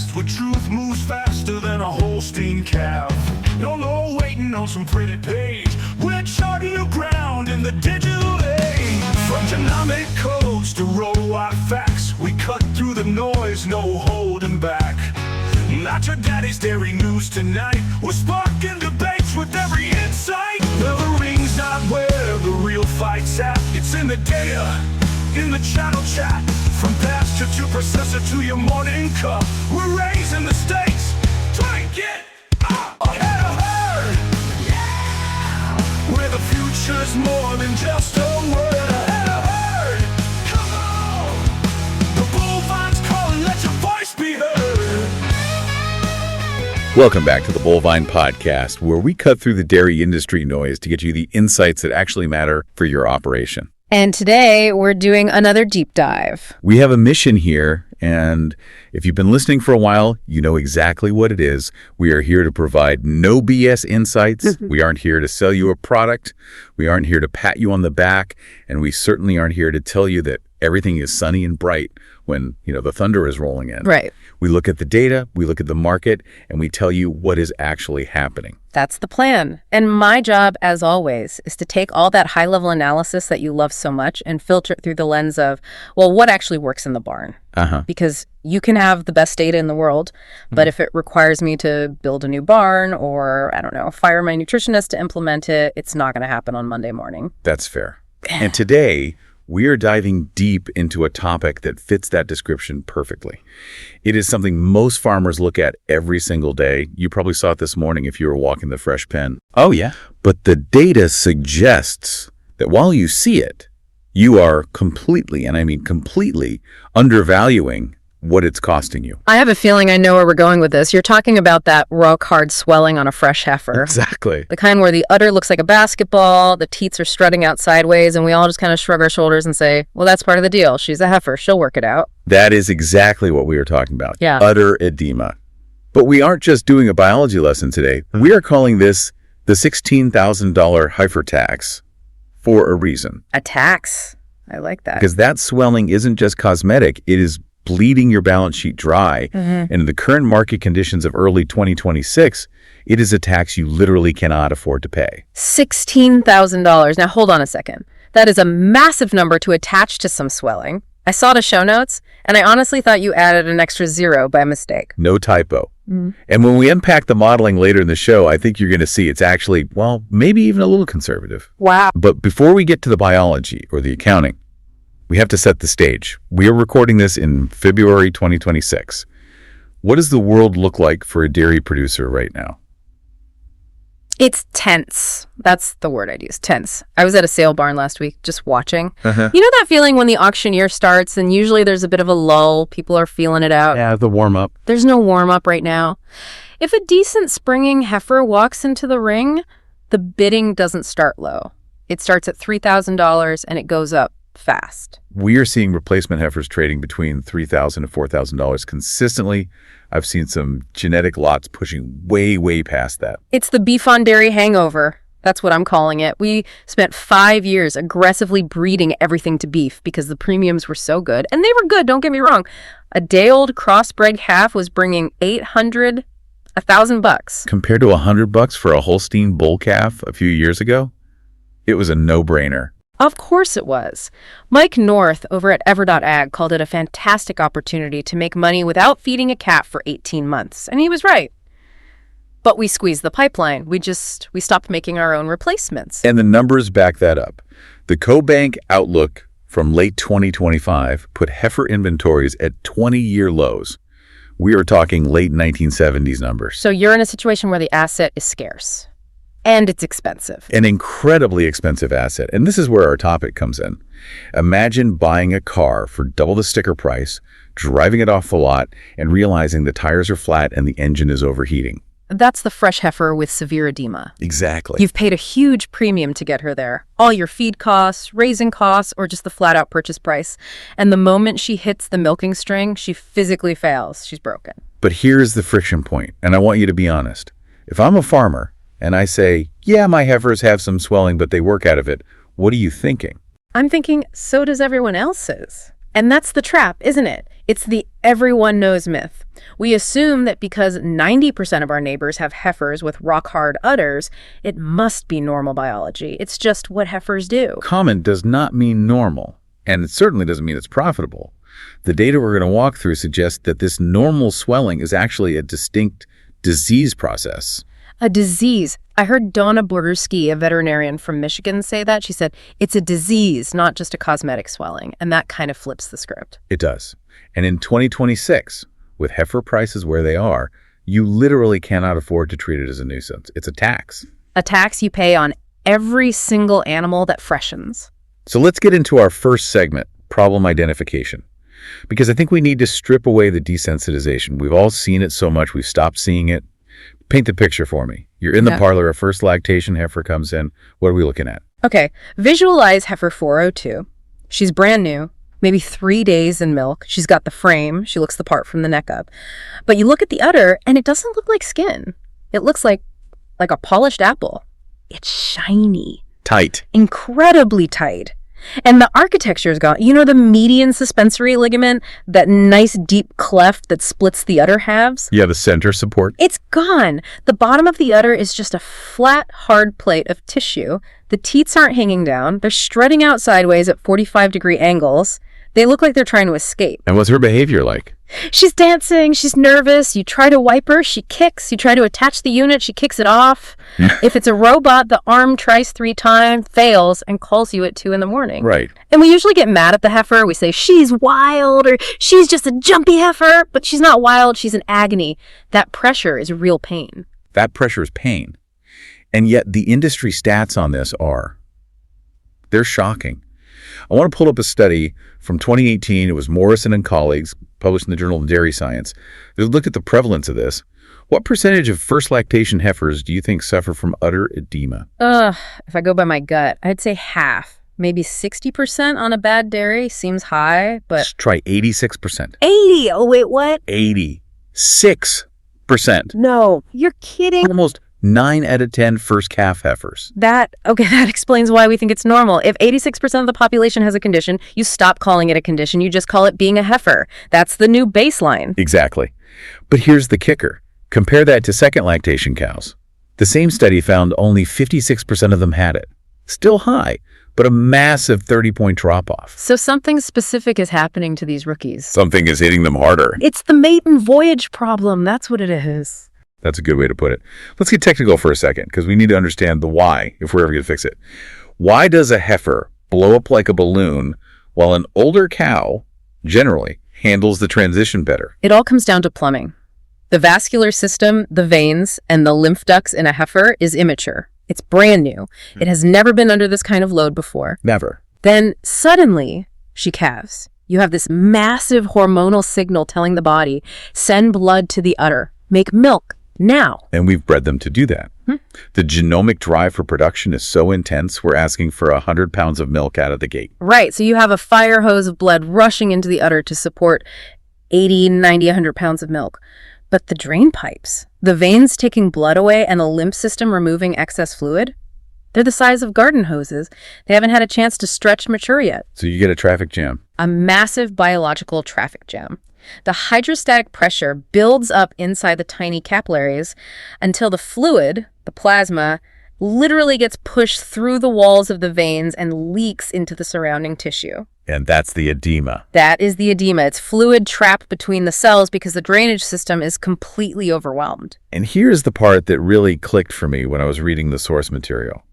podcast where truth moves faster than a Holstein calf. No waiting on some pretty page. We're charting new ground in the digital age. From genomic codes to row-wide facts, we cut through the noise, no holding back. Not your daddy's dairy news tonight. We're sparking debates with every insight. The ring's not where the real fight's at. It's in the data, in the channel chat. From pasture to processor to your morning cup, we're raising the stakes. Try and get ahead of herd. Yeah! Where the future's more than just a word. Ahead of herd. Come on! The bullvine's calling, let your voice be heard. Welcome back to the Bullvine Podcast, where we cut through the dairy industry noise to get you the insights that actually matter for your operation. And today we're doing another deep dive. We have a mission here, and if you've been listening for a while, you know exactly what it is. We are here to provide no BS insights. We aren't here to sell you a product. We aren't here to pat you on the back, and we certainly aren't here to tell you that everything is sunny and bright when, the thunder is rolling in. Right. We look at the data, we look at the market, and we tell you what is actually happening. That's the plan. And my job, as always, is to take all that high-level analysis that you love so much and filter it through the lens of, well, what actually works in the barn? Because you can have the best data in the world, but if it requires me to build a new barn or, fire my nutritionist to implement it, it's not going to happen on Monday morning. That's fair. And today, we are diving deep into a topic that fits that description perfectly. It is something most farmers look at every single day. You probably saw it this morning if you were walking the fresh pen. Oh, yeah. But the data suggests that while you see it, you are completely, and I mean completely, undervaluing what it's costing you. I have a feeling I know where we're going with this. You're talking about that rock hard swelling on a fresh heifer. Exactly. The kind where the udder looks like a basketball, the teats are strutting out sideways, and we all just kind of shrug our shoulders and say, well, that's part of the deal. She's a heifer. She'll work it out. That is exactly what we were talking about. Yeah. Udder edema. But we aren't just doing a biology lesson today. We are calling this the $16,000 Heifer tax for a reason. A tax. I like that. Because that swelling isn't just cosmetic. It is bleeding your balance sheet dry. And in the current market conditions of early 2026, it is a tax you literally cannot afford to pay. $16,000. Now, hold on a second. That is a massive number to attach to some swelling. I saw the show notes, and I honestly thought you added an extra zero by mistake. No typo. And when we unpack the modeling later in the show, I think you're going to see it's actually, well, maybe even a little conservative. Wow. But before we get to the biology or the accounting, we have to set the stage. We are recording this in February 2026. What does the world look like for a dairy producer right now? It's tense. That's the word I'd use, tense. I was at a sale barn last week just watching. You know that feeling when the auctioneer starts and usually there's a bit of a lull, people are feeling it out? Yeah, the warm-up. There's no warm-up right now. If a decent springing heifer walks into the ring, the bidding doesn't start low. It starts at $3,000 and it goes up fast. We are seeing replacement heifers trading between $3,000 to $4,000 consistently. I've seen some genetic lots pushing way past that. It's the beef on dairy hangover. That's what I'm calling it. We spent 5 years aggressively breeding everything to beef because the premiums were so good. And they were good, don't get me wrong. A day-old crossbred calf was bringing $800, $1,000. Compared to $100 for a Holstein bull calf a few years ago, it was a no-brainer. Of course it was. Mike North over at ever.ag called it a fantastic opportunity to make money without feeding a calf for 18 months. And he was right. But we squeezed the pipeline. We stopped making our own replacements. And the numbers back that up. The CoBank outlook from late 2025 put heifer inventories at 20-year lows. We are talking late 1970s numbers. So you're in a situation where the asset is scarce. And it's expensive. An incredibly expensive asset. And this is where our topic comes in. Imagine buying a car for double the sticker price, driving it off the lot, and realizing the tires are flat and the engine is overheating. That's the fresh heifer with severe edema. Exactly. You've paid a huge premium to get her there. All your feed costs, raising costs, or just the flat-out purchase price. And the moment she hits the milking string, she physically fails. She's broken. But here's the friction point, and I want you to be honest. If I'm a farmer, and I say, yeah, my heifers have some swelling, but they work out of it, what are you thinking? I'm thinking, so does everyone else's. And that's the trap, isn't it? It's the everyone knows myth. We assume that because 90% of our neighbors have heifers with rock-hard udders, it must be normal biology. It's just what heifers do. Common does not mean normal, and it certainly doesn't mean it's profitable. The data we're going to walk through suggests that this normal swelling is actually a distinct disease process. A disease. I heard Donna Bordersky, a veterinarian from Michigan, say that. She said, it's a disease, not just a cosmetic swelling. And that kind of flips the script. It does. And in 2026, with heifer prices where they are, you literally cannot afford to treat it as a nuisance. It's a tax. A tax you pay on every single animal that freshens. So let's get into our first segment, problem identification. Because I think we need to strip away the desensitization. We've all seen it so much, we've stopped seeing it. Paint the picture for me. You're in the parlor, a first lactation heifer comes in. What are we looking at? Okay, visualize heifer 402. She's brand new, maybe 3 days in milk. She's got the frame. She looks the part from the neck up. But you look at the udder, and it doesn't look like skin. It looks like a polished apple. It's shiny. Tight. Incredibly tight. And the architecture is gone. You know the median suspensory ligament, that nice deep cleft that splits the udder halves? Yeah, the center support. It's gone. The bottom of the udder is just a flat, hard plate of tissue. The teats aren't hanging down. They're strutting out sideways at 45-degree angles. They look like they're trying to escape. And what's her behavior like? She's dancing. She's nervous. You try to wipe her. She kicks. You try to attach the unit. She kicks it off. If it's a robot, the arm tries 3 times, fails, and calls you at 2 in the morning. Right. And we usually get mad at the heifer. We say, she's wild, or she's just a jumpy heifer. But she's not wild. She's in agony. That pressure is real pain. That pressure is pain. And yet the industry stats on this they're shocking. I want to pull up a study from 2018. It was Morrison and colleagues, published in the Journal of Dairy Science. They looked at the prevalence of this. What percentage of first lactation heifers do you think suffer from udder edema? If I go by my gut, I'd say half. Maybe 60% on a bad dairy seems high, but... Let's try 86%. 80! Oh, wait, what? 86%. No, you're kidding. Almost 9 out of 10 first calf heifers. That explains why we think it's normal. If 86% of the population has a condition, you stop calling it a condition. You just call it being a heifer. That's the new baseline. Exactly. But here's the kicker. Compare that to second lactation cows. The same study found only 56% of them had it. Still high, but a massive 30-point drop-off. So something specific is happening to these rookies. Something is hitting them harder. It's the maiden voyage problem. That's what it is. That's a good way to put it. Let's get technical for a second, because we need to understand the why if we're ever going to fix it. Why does a heifer blow up like a balloon while an older cow, generally, handles the transition better? It all comes down to plumbing. The vascular system, the veins, and the lymph ducts in a heifer is immature. It's brand new. It has never been under this kind of load before. Never. Then suddenly, she calves. You have this massive hormonal signal telling the body, send blood to the udder, make milk. Now. And we've bred them to do that. The genomic drive for production is so intense, we're asking for 100 pounds of milk out of the gate. Right. So you have a fire hose of blood rushing into the udder to support 80, 90, 100 pounds of milk. But the drain pipes, the veins taking blood away and the lymph system removing excess fluid, they're the size of garden hoses. They haven't had a chance to stretch and mature yet. So you get a traffic jam. A massive biological traffic jam. The hydrostatic pressure builds up inside the tiny capillaries until the fluid, the plasma, literally gets pushed through the walls of the veins and leaks into the surrounding tissue. And that's the edema. That is the edema. It's fluid trapped between the cells because the drainage system is completely overwhelmed. And here's the part that really clicked for me when I was reading the source material.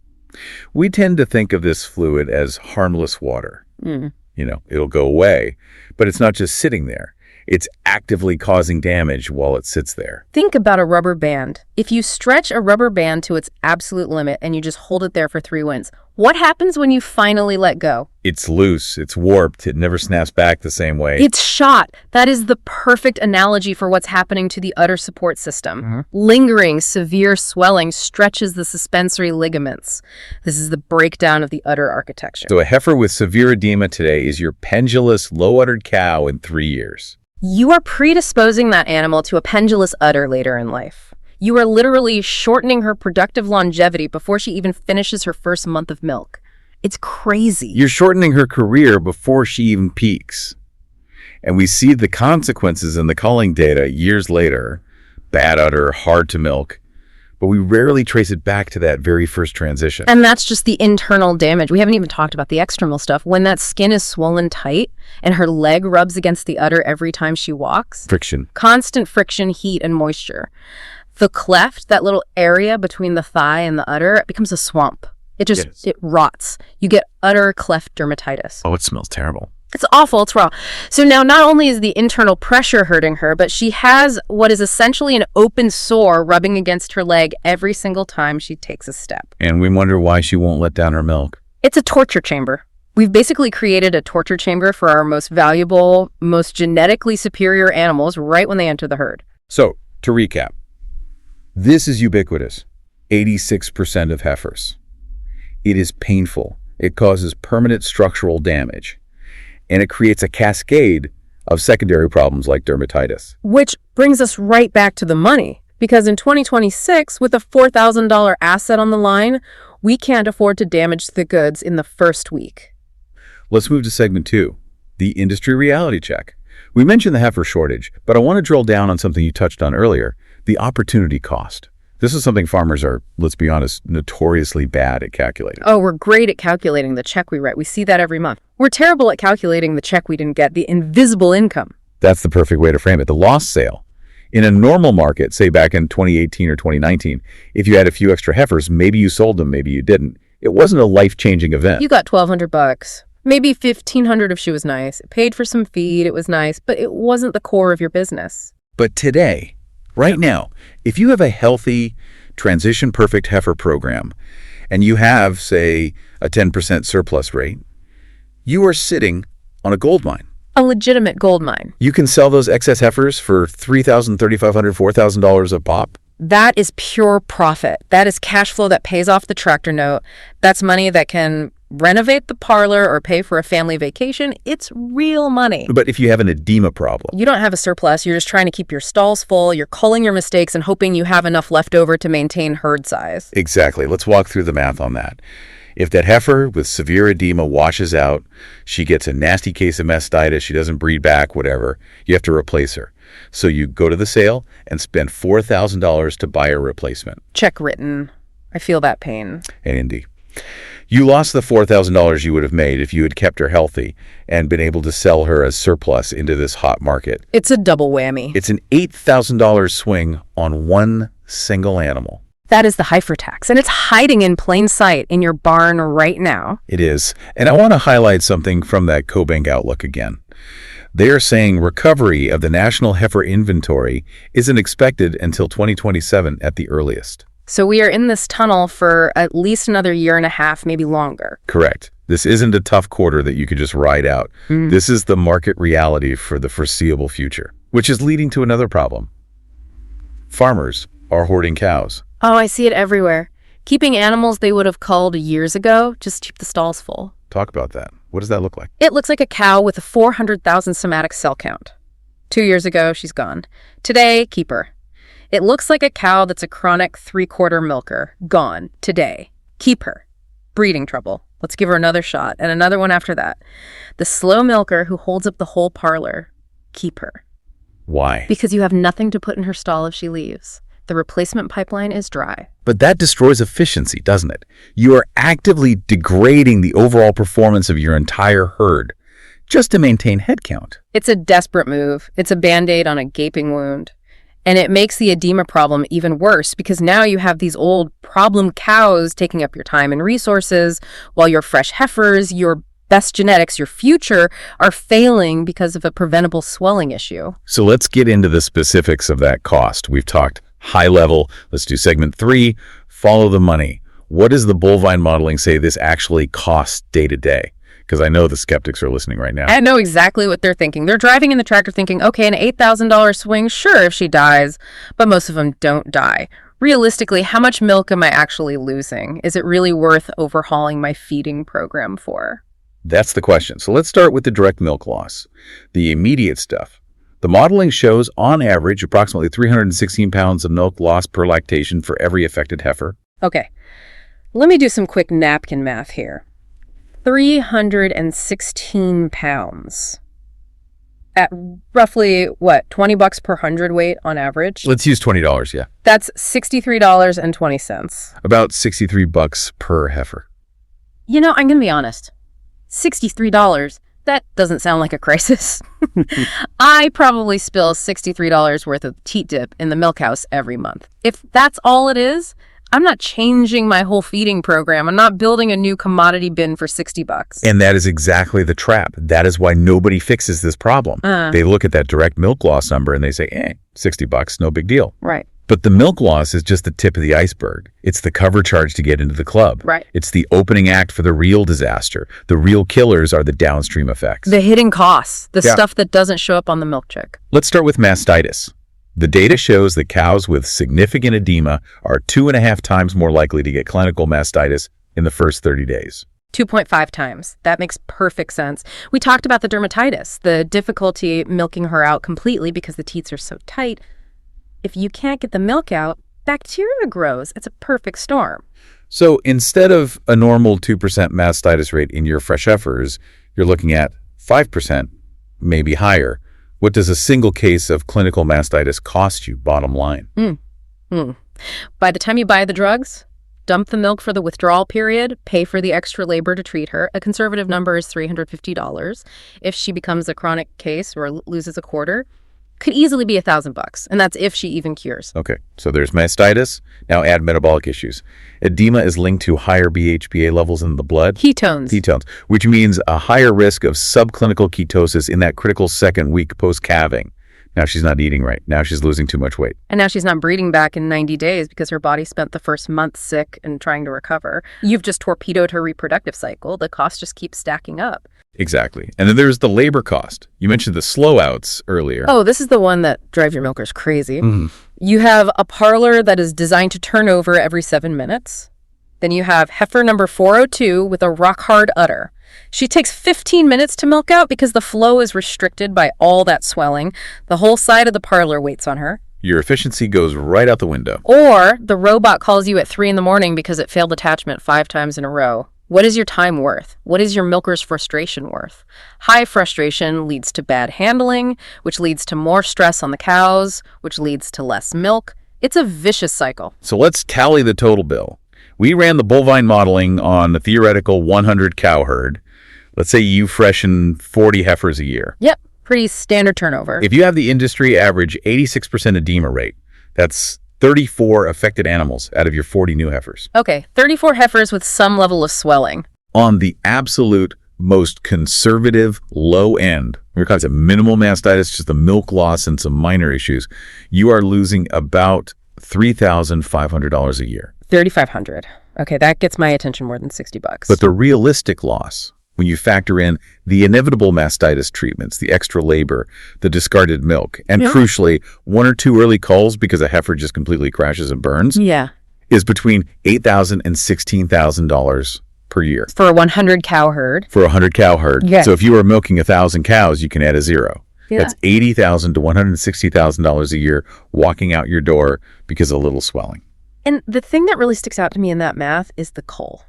We tend to think of this fluid as harmless water. It'll go away, but it's not just sitting there. It's actively causing damage while it sits there. Think about a rubber band. If you stretch a rubber band to its absolute limit and you just hold it there for 3 winds, what happens when you finally let go? It's loose, it's warped, it never snaps back the same way. It's shot. That is the perfect analogy for what's happening to the udder support system. Lingering, severe swelling stretches the suspensory ligaments. This is the breakdown of the udder architecture. So a heifer with severe edema today is your pendulous, low-uddered cow in 3 years. You are predisposing that animal to a pendulous udder later in life. You are literally shortening her productive longevity before she even finishes her first month of milk. It's crazy. You're shortening her career before she even peaks. And we see the consequences in the culling data years later. Bad udder, hard to milk. But we rarely trace it back to that very first transition. And that's just the internal damage. We haven't even talked about the external stuff. When that skin is swollen tight and her leg rubs against the udder every time she walks. Friction. Constant friction, heat, and moisture. The cleft, that little area between the thigh and the udder, it becomes a swamp. It rots. You get udder cleft dermatitis. Oh, it smells terrible. It's awful. It's raw. So now not only is the internal pressure hurting her, but she has what is essentially an open sore rubbing against her leg every single time she takes a step. And we wonder why she won't let down her milk. It's a torture chamber. We've basically created a torture chamber for our most valuable, most genetically superior animals right when they enter the herd. So, to recap, this is ubiquitous. 86% of heifers. It is painful. It causes permanent structural damage. And it creates a cascade of secondary problems like dermatitis. Which brings us right back to the money. Because in 2026, with a $4,000 asset on the line, we can't afford to damage the goods in the first week. Let's move to segment 2, the industry reality check. We mentioned the heifer shortage, but I want to drill down on something you touched on earlier, the opportunity cost. This is something farmers are, let's be honest, notoriously bad at calculating. Oh, we're great at calculating the check we write. We see that every month. We're terrible at calculating the check we didn't get, the invisible income. That's the perfect way to frame it, the lost sale. In a normal market, say back in 2018 or 2019, if you had a few extra heifers, maybe you sold them, maybe you didn't. It wasn't a life-changing event. You got $1,200. Maybe $1,500 if she was nice. It paid for some feed, it was nice, but it wasn't the core of your business. But today, right now, if you have a healthy, transition-perfect heifer program, and you have, say, a 10% surplus rate, you are sitting on a gold mine. A legitimate gold mine. You can sell those excess heifers for $3,000, $3,500, $4,000 a pop. That is pure profit. That is cash flow that pays off the tractor note. That's money that can renovate the parlor or pay for a family vacation. It's real money. But if you have an edema problem, you don't have a surplus. You're just trying to keep your stalls full. You're culling your mistakes and hoping you have enough left over to maintain herd size. Exactly. Let's walk through the math on that. If that heifer with severe edema washes out, she gets a nasty case of mastitis, she doesn't breed back, whatever, you have to replace her. So you go to the sale and spend $4,000 to buy a replacement. Check written. I feel that pain. And Indy, you lost the $4,000 you would have made if you had kept her healthy and been able to sell her as surplus into this hot market. It's a double whammy. It's an $8,000 swing on one single animal. That is the Heifer tax, and it's hiding in plain sight in your barn right now. It is. And I want to highlight something from that CoBank Outlook again. They are saying recovery of the national heifer inventory isn't expected until 2027 at the earliest. So we are in this tunnel for at least another year and a half, maybe longer. Correct. This isn't a tough quarter that you could just ride out. This is the market reality for the foreseeable future, which is leading to another problem. Farmers are hoarding cows. Oh, I see it everywhere. Keeping animals they would have culled years ago just to keep the stalls full. Talk about that. What does that look like? It looks like a cow with a 400,000 somatic cell count. 2 years ago, she's gone. Today, keep her. It looks like a cow that's a chronic 3/4 milker. Gone. Today. Keep her. Breeding trouble. Let's give her another shot, and another one after that. The slow milker who holds up the whole parlor. Keep her. Why? Because you have nothing to put in her stall if she leaves. The replacement pipeline is dry. But that destroys efficiency, doesn't it? You are actively degrading the overall performance of your entire herd just to maintain headcount. It's a desperate move. It's a Band-Aid on a gaping wound. And it makes the edema problem even worse because now you have these old problem cows taking up your time and resources while your fresh heifers, your best genetics, your future, are failing because of a preventable swelling issue. So let's get into the specifics of that cost. We've talked high level. Let's do segment 3, follow the money. What does the bovine modeling say this actually costs day to day? Because I know the skeptics are listening right now. I know exactly what they're thinking. They're driving in the tractor thinking, okay, an $8,000 swing, sure, if she dies, but most of them don't die. Realistically, how much milk am I actually losing? Is it really worth overhauling my feeding program for? That's the question. So let's start with the direct milk loss, the immediate stuff. The modeling shows, on average, approximately 316 pounds of milk lost per lactation for every affected heifer. Okay, let me do some quick napkin math here. 316 pounds. at roughly, what, $20 per hundredweight on average? Let's use $20, yeah. That's $63.20. About $63 per heifer. You know, I'm going to be honest. $63, that doesn't sound like a crisis. I probably spill $63 worth of teat dip in the milk house every month. If that's all it is, I'm not changing my whole feeding program. I'm not building a new commodity bin for $60. And that is exactly the trap. That is why nobody fixes this problem. They look at that direct milk loss number and they say, $60, no big deal. Right. But the milk loss is just the tip of the iceberg. It's the cover charge to get into the club. Right. It's the opening act for the real disaster. The real killers are the downstream effects. The hidden costs, the stuff that doesn't show up on the milk check. Let's start with mastitis. The data shows that cows with significant edema are 2.5 times more likely to get clinical mastitis in the first 30 days. 2.5 times. That makes perfect sense. We talked about the dermatitis, the difficulty milking her out completely because the teats are so tight. If you can't get the milk out, bacteria grows. It's a perfect storm. So instead of a normal 2% mastitis rate in your fresh heifers, you're looking at 5%, maybe higher. What does a single case of clinical mastitis cost you, bottom line? By the time you buy the drugs, dump the milk for the withdrawal period, pay for the extra labor to treat her, a conservative number is $350. If she becomes a chronic case or loses a quarter, could easily be $1,000, and that's if she even cures. Okay, so there's mastitis. Now add metabolic issues. Edema is linked to higher BHBA levels in the blood. Ketones, which means a higher risk of subclinical ketosis in that critical second week post-calving. Now she's not eating right. Now she's losing too much weight. And now she's not breeding back in 90 days because her body spent the first month sick and trying to recover. You've just torpedoed her reproductive cycle. The cost just keeps stacking up. Exactly. And then there's the labor cost. You mentioned the slow outs earlier. Oh, this is the one that drives your milkers crazy. You have a parlor that is designed to turn over every 7 minutes. Then you have heifer number 402 with a rock-hard udder. She takes 15 minutes to milk out because the flow is restricted by all that swelling. The whole side of the parlor waits on her. Your efficiency goes right out the window. Or the robot calls you at 3 a.m. because it failed attachment 5 times in a row. What is your time worth? What is your milker's frustration worth? High frustration leads to bad handling, which leads to more stress on the cows, which leads to less milk. It's a vicious cycle. So let's tally the total bill. We ran the bovine modeling on the theoretical 100 cow herd. Let's say you freshen 40 heifers a year. Yep, pretty standard turnover. If you have the industry average 86% edema rate, that's 34 affected animals out of your 40 new heifers. Okay, 34 heifers with some level of swelling. On the absolute most conservative low end, we're calling it minimal mastitis, just the milk loss and some minor issues, you are losing about $3,500 a year. $3,500. Okay, that gets my attention more than $60. But the realistic loss, when you factor in the inevitable mastitis treatments, the extra labor, the discarded milk, and crucially, 1 or 2 early culls because a heifer just completely crashes and burns, is between $8,000 and $16,000 per year. For a 100 cow herd. For a 100 cow herd. Yes. So if you were milking 1,000 cows, you can add a zero. That's $80,000 to $160,000 a year walking out your door because of a little swelling. And the thing that really sticks out to me in that math is the cull.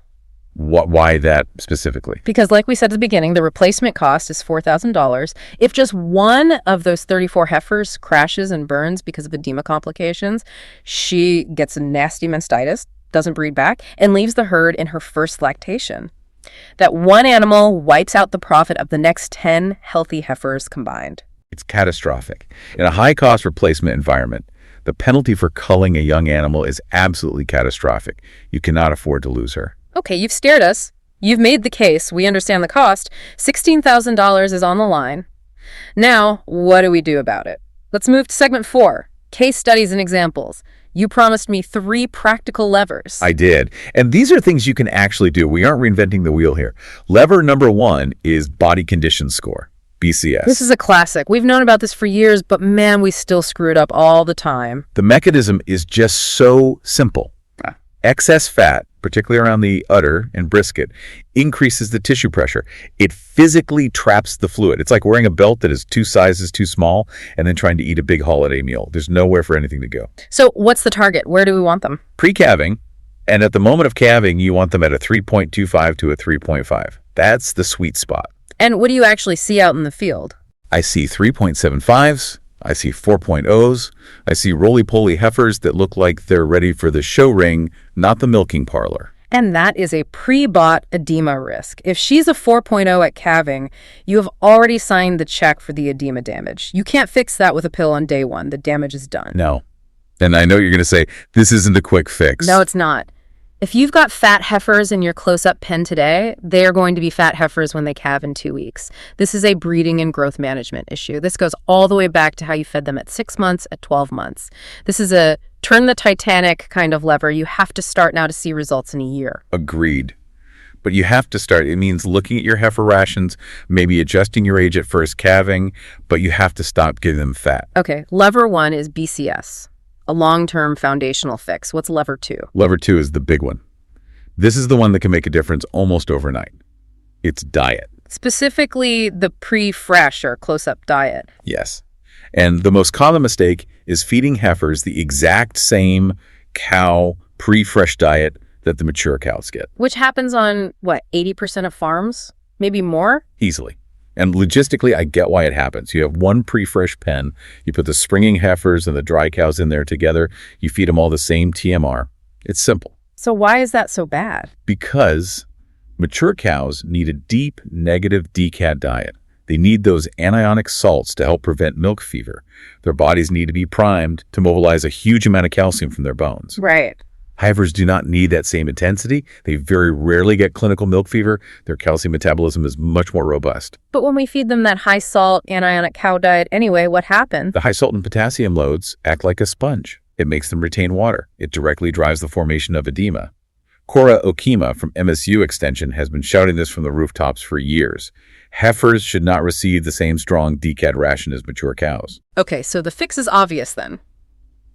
Why that specifically? Because like we said at the beginning, the replacement cost is $4,000. If just one of those 34 heifers crashes and burns because of edema complications, she gets a nasty mastitis, doesn't breed back, and leaves the herd in her first lactation. That one animal wipes out the profit of the next 10 healthy heifers combined. It's catastrophic. In a high-cost replacement environment, the penalty for culling a young animal is absolutely catastrophic. You cannot afford to lose her. Okay, you've steered us. You've made the case. We understand the cost. $16,000 is on the line. Now, what do we do about it? Let's move to segment 4, case studies and examples. You promised me 3 practical levers. I did. And these are things you can actually do. We aren't reinventing the wheel here. Lever number 1 is body condition score, BCS. This is a classic. We've known about this for years, but man, we still screw it up all the time. The mechanism is just so simple. Excess fat, particularly around the udder and brisket, increases the tissue pressure. It physically traps the fluid. It's like wearing a belt that is 2 sizes too small and then trying to eat a big holiday meal. There's nowhere for anything to go. So what's the target? Where do we want them? Pre-calving, and at the moment of calving, you want them at a 3.25 to a 3.5. That's the sweet spot. And what do you actually see out in the field? I see 3.75s, I see 4.0s, I see roly-poly heifers that look like they're ready for the show ring, not the milking parlor. And that is a pre-bought edema risk. If she's a 4.0 at calving, you have already signed the check for the edema damage. You can't fix that with a pill on day one. The damage is done. No. And I know you're going to say, this isn't a quick fix. No, it's not. If you've got fat heifers in your close-up pen today, they are going to be fat heifers when they calve in 2 weeks. This is a breeding and growth management issue. This goes all the way back to how you fed them at 6 months, at 12 months. This is a turn the Titanic kind of lever. You have to start now to see results in a year. Agreed. But you have to start. It means looking at your heifer rations, maybe adjusting your age at first calving, but you have to stop giving them fat. Okay, lever 1 is BCS. A long-term foundational fix. What's lever 2? Lever 2 is the big one. This is the one that can make a difference almost overnight. It's diet. Specifically, the prefresh or close-up diet. Yes. And the most common mistake is feeding heifers the exact same cow pre-fresh diet that the mature cows get. Which happens on, 80% of farms? Maybe more? Easily. And logistically, I get why it happens. You have one pre-fresh pen, you put the springing heifers and the dry cows in there together, you feed them all the same TMR. It's simple. So why is that so bad? Because mature cows need a deep negative DCAD diet. They need those anionic salts to help prevent milk fever. Their bodies need to be primed to mobilize a huge amount of calcium from their bones. Right. Heifers do not need that same intensity. They very rarely get clinical milk fever. Their calcium metabolism is much more robust. But when we feed them that high-salt, anionic cow diet anyway, what happens? The high salt and potassium loads act like a sponge. It makes them retain water. It directly drives the formation of edema. Cora Okima from MSU Extension has been shouting this from the rooftops for years. Heifers should not receive the same strong DCAD ration as mature cows. Okay, so the fix is obvious then.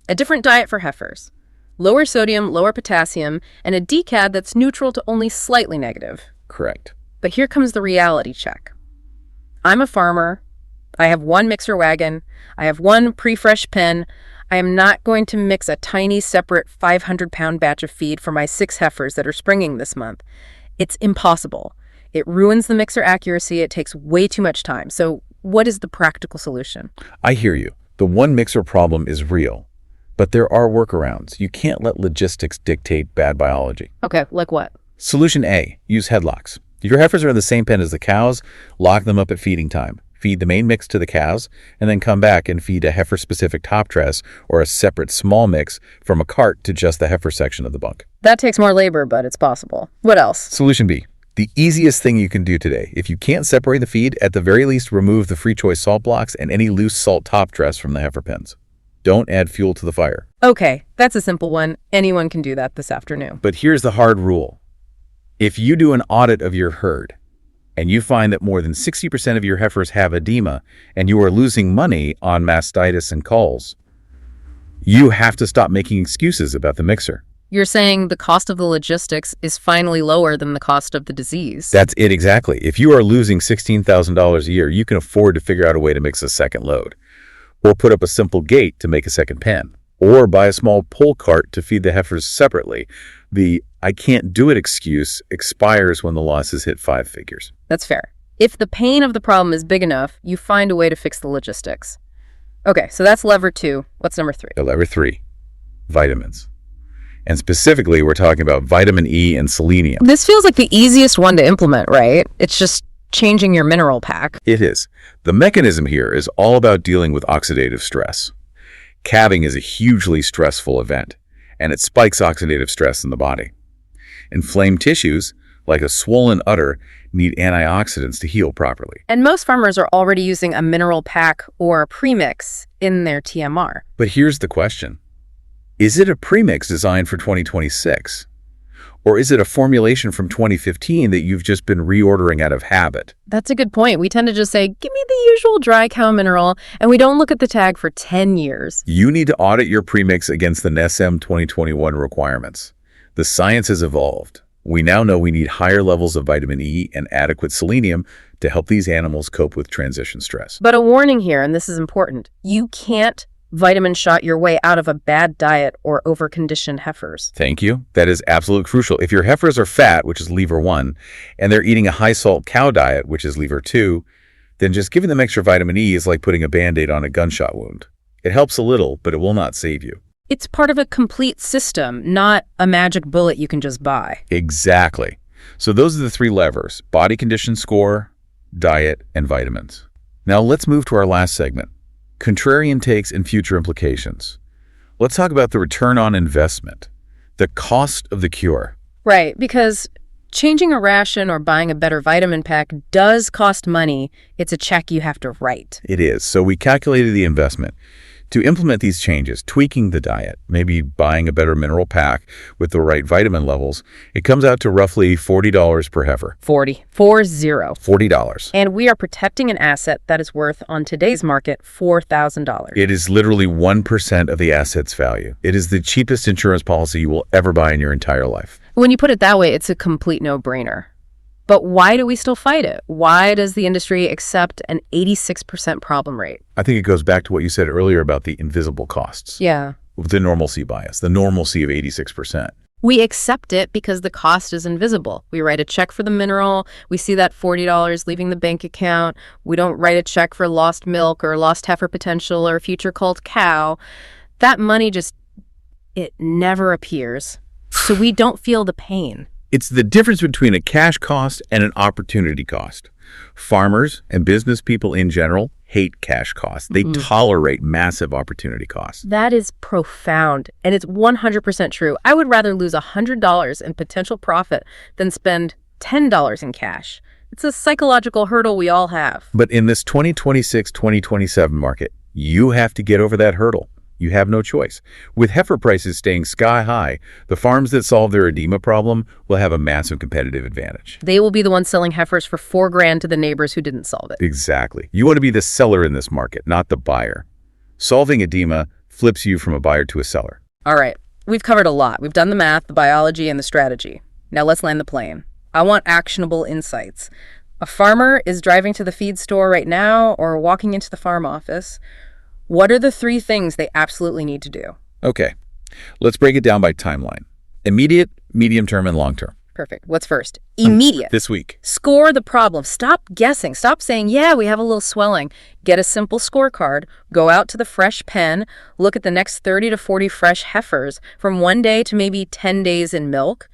A different diet for heifers. Lower sodium, lower potassium, and a DCAD that's neutral to only slightly negative. Correct. But here comes the reality check. I'm a farmer. I have one mixer wagon. I have one pre-fresh pen. I am not going to mix a tiny separate 500-pound batch of feed for my 6 heifers that are springing this month. It's impossible. It ruins the mixer accuracy. It takes way too much time. So what is the practical solution? I hear you. The one mixer problem is real. But there are workarounds. You can't let logistics dictate bad biology. Okay, like what? Solution A, use headlocks. Your heifers are in the same pen as the cows, lock them up at feeding time. Feed the main mix to the cows, and then come back and feed a heifer-specific top dress or a separate small mix from a cart to just the heifer section of the bunk. That takes more labor, but it's possible. What else? Solution B, the easiest thing you can do today. If you can't separate the feed, at the very least remove the free choice salt blocks and any loose salt top dress from the heifer pens. Don't add fuel to the fire. Okay, that's a simple one. Anyone can do that this afternoon. But here's the hard rule. If you do an audit of your herd and you find that more than 60% of your heifers have edema and you are losing money on mastitis and culls, you have to stop making excuses about the mixer. You're saying the cost of the logistics is finally lower than the cost of the disease. That's it exactly. If you are losing $16,000 a year, you can afford to figure out a way to mix a second load, or put up a simple gate to make a second pen, or buy a small pull cart to feed the heifers separately. The "I can't do it" excuse expires when the losses hit 5 figures. That's fair. If the pain of the problem is big enough, you find a way to fix the logistics. Okay, so that's lever 2. What's number 3? Lever 3, vitamins. And specifically, we're talking about vitamin E and selenium. This feels like the easiest one to implement, right? It's just changing your mineral pack. It is. The mechanism here is all about dealing with oxidative stress. Calving is a hugely stressful event, and it spikes oxidative stress in the body. Inflamed tissues, like a swollen udder, need antioxidants to heal properly. And most farmers are already using a mineral pack or a premix in their TMR. But here's the question. Is it a premix designed for 2026? Or is it a formulation from 2015 that you've just been reordering out of habit? That's a good point. We tend to just say, give me the usual dry cow mineral, and we don't look at the tag for 10 years. You need to audit your premix against the NESM 2021 requirements. The science has evolved. We now know we need higher levels of vitamin E and adequate selenium to help these animals cope with transition stress. But a warning here, and this is important. You can't vitamin shot your way out of a bad diet or over-conditioned heifers. Thank you. That is absolutely crucial. If your heifers are fat, which is lever 1, and they're eating a high-salt cow diet, which is lever 2, then just giving them extra vitamin E is like putting a Band-Aid on a gunshot wound. It helps a little, but it will not save you. It's part of a complete system, not a magic bullet you can just buy. Exactly. So those are the 3 levers: body condition score, diet, and vitamins. Now let's move to our last segment, contrarian takes and future implications. Let's talk about the return on investment, the cost of the cure. Right, because changing a ration or buying a better vitamin pack does cost money. It's a check you have to write. It is. So we calculated the investment. To implement these changes, tweaking the diet, maybe buying a better mineral pack with the right vitamin levels, it comes out to roughly $40 per heifer. 40. $40. And we are protecting an asset that is worth, on today's market, $4,000. It is literally 1% of the asset's value. It is the cheapest insurance policy you will ever buy in your entire life. When you put it that way, it's a complete no-brainer. But why do we still fight it? Why does the industry accept an 86% problem rate? I think it goes back to what you said earlier about the invisible costs. Yeah. The normalcy bias, the normalcy of 86%. We accept it because the cost is invisible. We write a check for the mineral. We see that $40 leaving the bank account. We don't write a check for lost milk or lost heifer potential or future culled cow. That money it never appears. So we don't feel the pain. It's the difference between a cash cost and an opportunity cost. Farmers and business people in general hate cash costs. They tolerate massive opportunity costs. That is profound, and it's 100% true. I would rather lose $100 in potential profit than spend $10 in cash. It's a psychological hurdle we all have. But in this 2026-2027 market, you have to get over that hurdle. You have no choice. With heifer prices staying sky high, the farms that solve their edema problem will have a massive competitive advantage. They will be the ones selling heifers for $4,000 to the neighbors who didn't solve it. Exactly. You want to be the seller in this market, not the buyer. Solving edema flips you from a buyer to a seller. All right. We've covered a lot. We've done the math, the biology, and the strategy. Now let's land the plane. I want actionable insights. A farmer is driving to the feed store right now or walking into the farm office. What are the 3 things they absolutely need to do? Okay, let's break it down by timeline. Immediate, medium term, and long term. Perfect. What's first? Immediate. This week. Score the problem. Stop guessing. Stop saying, yeah, we have a little swelling. Get a simple scorecard. Go out to the fresh pen. Look at the next 30 to 40 fresh heifers from 1 day to maybe 10 days in milk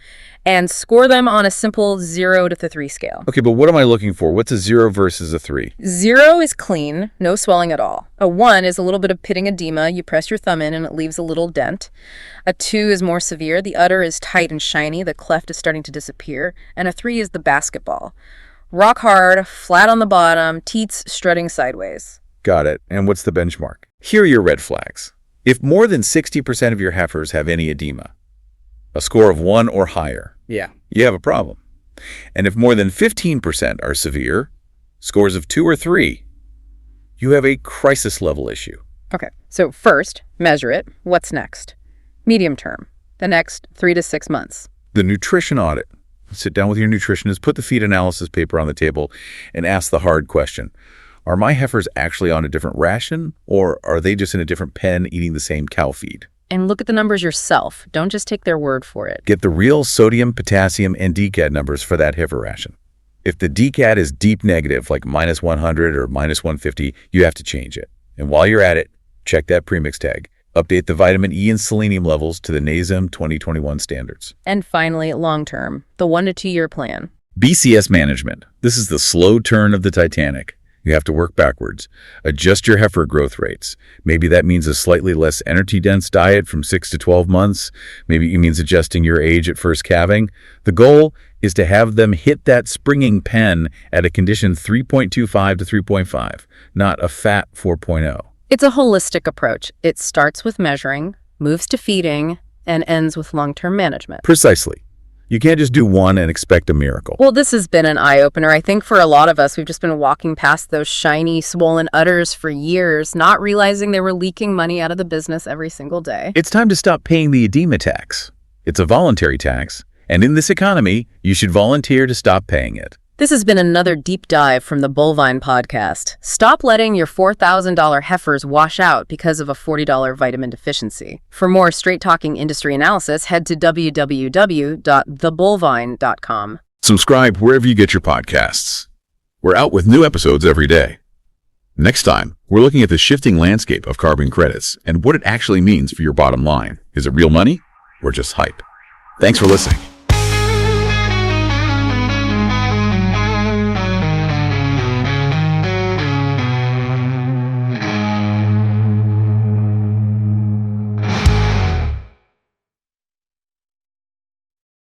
and score them on a simple 0 to 3 scale. Okay, but what am I looking for? What's a 0 versus a 3? 0 is clean, no swelling at all. A 1 is a little bit of pitting edema. You press your thumb in and it leaves a little dent. A 2 is more severe. The udder is tight and shiny. The cleft is starting to disappear. And a 3 is the basketball. Rock hard, flat on the bottom, teats strutting sideways. Got it. And what's the benchmark? Here are your red flags. If more than 60% of your heifers have any edema, a score of 1 or higher, you have a problem. And if more than 15% are severe, scores of 2 or 3, you have a crisis level issue. Okay, so first, measure it. What's next? Medium term, the next 3 to 6 months. The nutrition audit. Sit down with your nutritionist, put the feed analysis paper on the table, and ask the hard question. Are my heifers actually on a different ration, or are they just in a different pen eating the same cow feed? And look at the numbers yourself. Don't just take their word for it. Get the real sodium, potassium, and DCAD numbers for that heifer ration. If the DCAD is deep negative, like -100 or -150, you have to change it. And while you're at it, check that premix tag. Update the vitamin E and selenium levels to the NASEM 2021 standards. And finally, long term, the 1 to 2 year plan. BCS management. This is the slow turn of the Titanic. You have to work backwards. Adjust your heifer growth rates. Maybe that means a slightly less energy-dense diet from 6 to 12 months. Maybe it means adjusting your age at first calving. The goal is to have them hit that springing pen at a condition 3.25 to 3.5, not a fat 4.0. It's a holistic approach. It starts with measuring, moves to feeding, and ends with long-term management. Precisely. You can't just do one and expect a miracle. Well, this has been an eye-opener. I think for a lot of us, we've just been walking past those shiny, swollen udders for years, not realizing they were leaking money out of the business every single day. It's time to stop paying the edema tax. It's a voluntary tax, and in this economy, you should volunteer to stop paying it. This has been another deep dive from the Bovine Podcast. Stop letting your $4,000 heifers wash out because of a $40 vitamin deficiency. For more straight-talking industry analysis, head to www.thebovine.com. Subscribe wherever you get your podcasts. We're out with new episodes every day. Next time, we're looking at the shifting landscape of carbon credits and what it actually means for your bottom line. Is it real money or just hype? Thanks for listening.